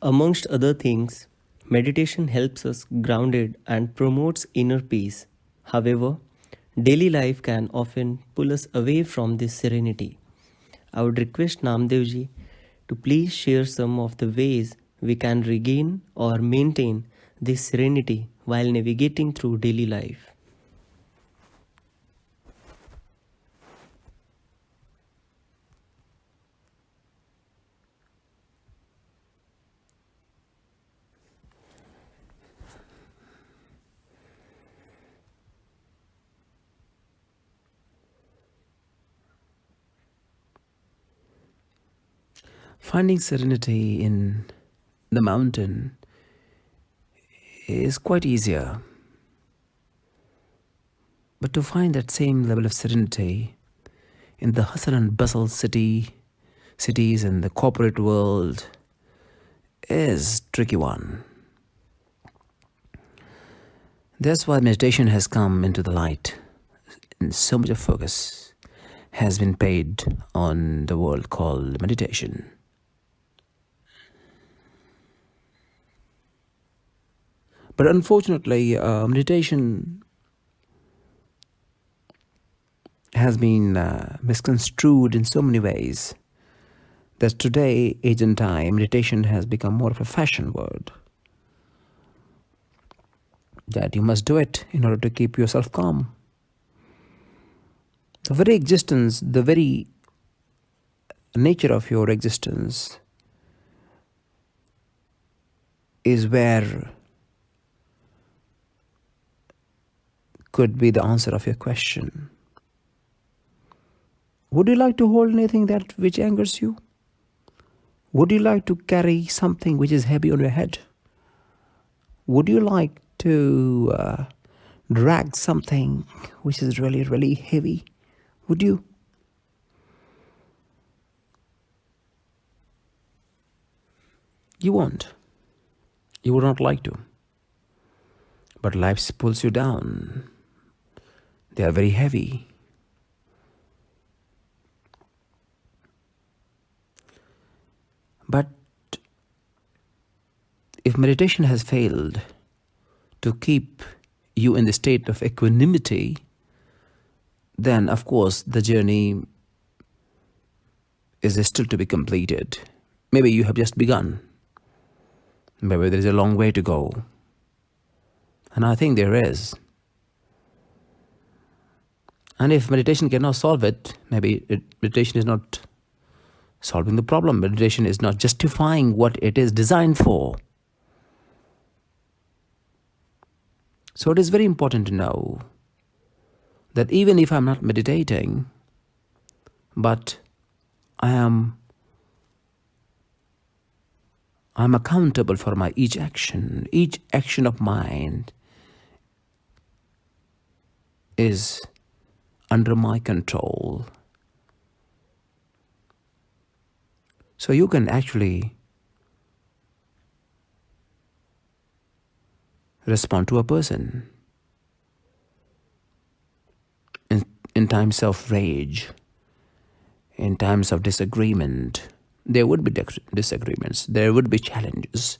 Amongst other things, meditation helps us grounded and promotes inner peace. However, daily life can often pull us away from this serenity. I would request Naamdeo Ji to please share some of the ways we can regain or maintain this serenity while navigating through daily life. Finding serenity in the mountain is quite easier. But to find that same level of serenity in the hustle and bustle cities and the corporate world is a tricky one. That's why meditation has come into the light, and so much of focus has been paid on the world called meditation. But unfortunately, meditation has been misconstrued in so many ways that today, age and time, meditation has become more of a fashion word. That you must do it in order to keep yourself calm. The very existence, the very nature of your existence is where could be the answer of your question. Would you like to hold anything that which angers you? Would you like to carry something which is heavy on your head? Would you like to drag something which is really, really heavy? Would you? You won't. You would not like to. But life pulls you down. They are very heavy. But if meditation has failed to keep you in the state of equanimity, then of course the journey is still to be completed. Maybe you have just begun. Maybe there is a long way to go. And I think there is. And if meditation cannot solve it, meditation is not solving the problem. Meditation is not justifying what it is designed for. So it is very important to know that even if I'm not meditating, but I'm accountable for my each action of mine is under my control. So you can actually respond to a person in times of rage, in times of disagreement. There would be disagreements, there would be challenges,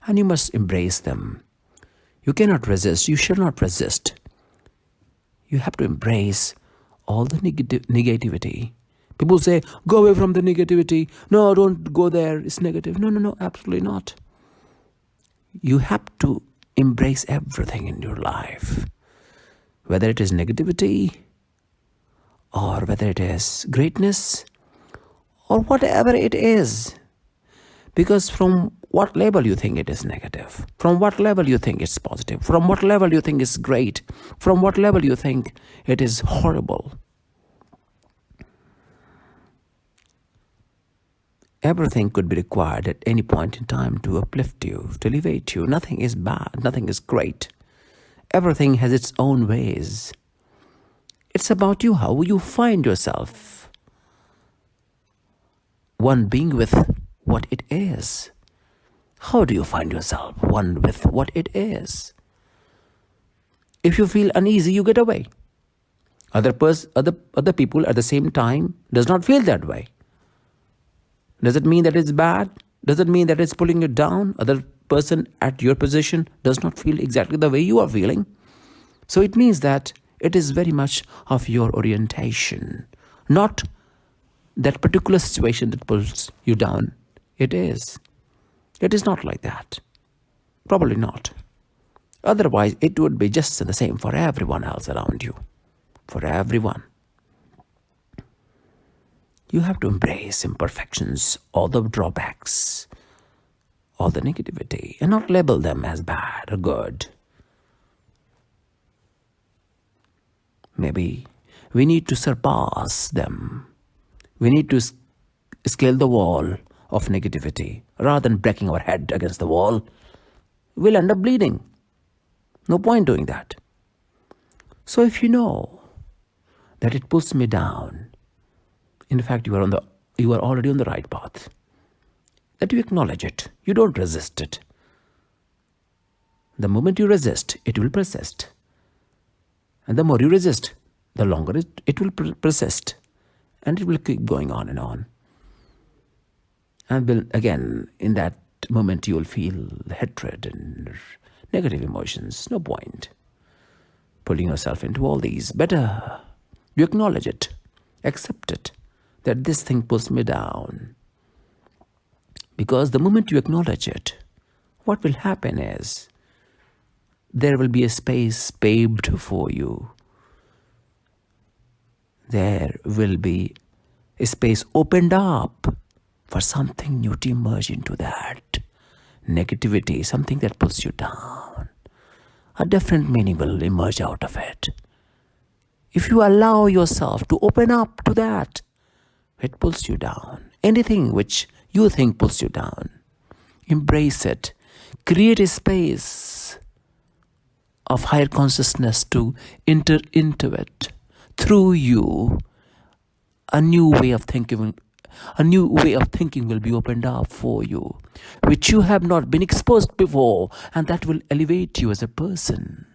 and you must embrace them. You cannot resist, you shall not resist. You have to embrace all the negativity. People say, go away from the negativity. No, don't go there, it's negative. No, absolutely not. You have to embrace everything in your life, whether it is negativity or whether it is greatness or whatever it is. Because from what level you think it is negative, from what level you think it's positive, from what level you think it's great, from what level you think it is horrible. Everything could be required at any point in time to uplift you, to elevate you. Nothing is bad, nothing is great. Everything has its own ways. It's about you, how you find yourself. One being with what it is. How do you find yourself one with what it is? If you feel uneasy, you get away. Other people at the same time does not feel that way. Does it mean that it's bad? Does it mean that it's pulling you down? Other person at your position does not feel exactly the way you are feeling. So it means that it is very much of your orientation, not that particular situation that pulls you down. It is. It is not like that. Probably not. Otherwise, it would be just the same for everyone else around you. For everyone. You have to embrace imperfections, all the drawbacks, all the negativity, and not label them as bad or good. Maybe we need to surpass them. We need to scale the wall of negativity rather than breaking our head against the wall. We'll end up bleeding. No point doing that. So if you know that it pulls me down, in fact, you are already on the right path. That you acknowledge it. You don't resist it. The moment you resist, it will persist. And the more you resist, the longer it will persist. And it will keep going on and on. And again, in that moment, you will feel hatred and negative emotions. No point pulling yourself into all these. Better you acknowledge it, accept it, that this thing pulls me down. Because the moment you acknowledge it, what will happen is there will be a space paved for you. There will be a space opened up for something new to emerge into that negativity, something that pulls you down. A different meaning will emerge out of it. If you allow yourself to open up to that, it pulls you down. Anything which you think pulls you down, embrace it. Create a space of higher consciousness to enter into it. Through you, a new way of thinking will be opened up for you, which you have not been exposed before, and that will elevate you as a person.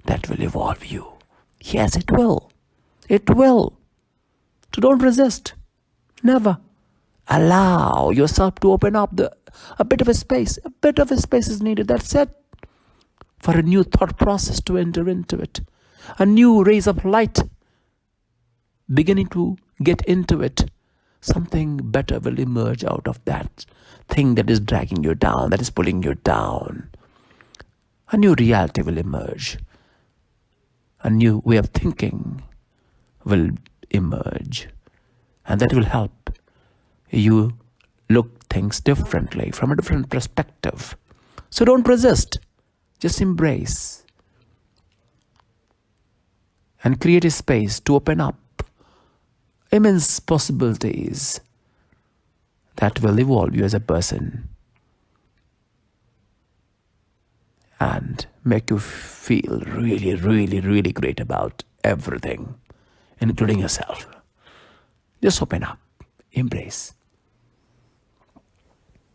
That will evolve you. Yes, it will. It will. So don't resist. Never. Allow yourself to open up a bit of a space. A bit of a space is needed. That's it. For a new thought process to enter into it. A new rays of light beginning to get into it. Something better will emerge out of that thing that is dragging you down, that is pulling you down. A new reality will emerge. A new way of thinking will emerge. And that will help you look things differently, from a different perspective. So don't resist. Just embrace. And create a space to open up immense possibilities that will evolve you as a person and make you feel really, really, really great about everything, including yourself. Just open up, embrace.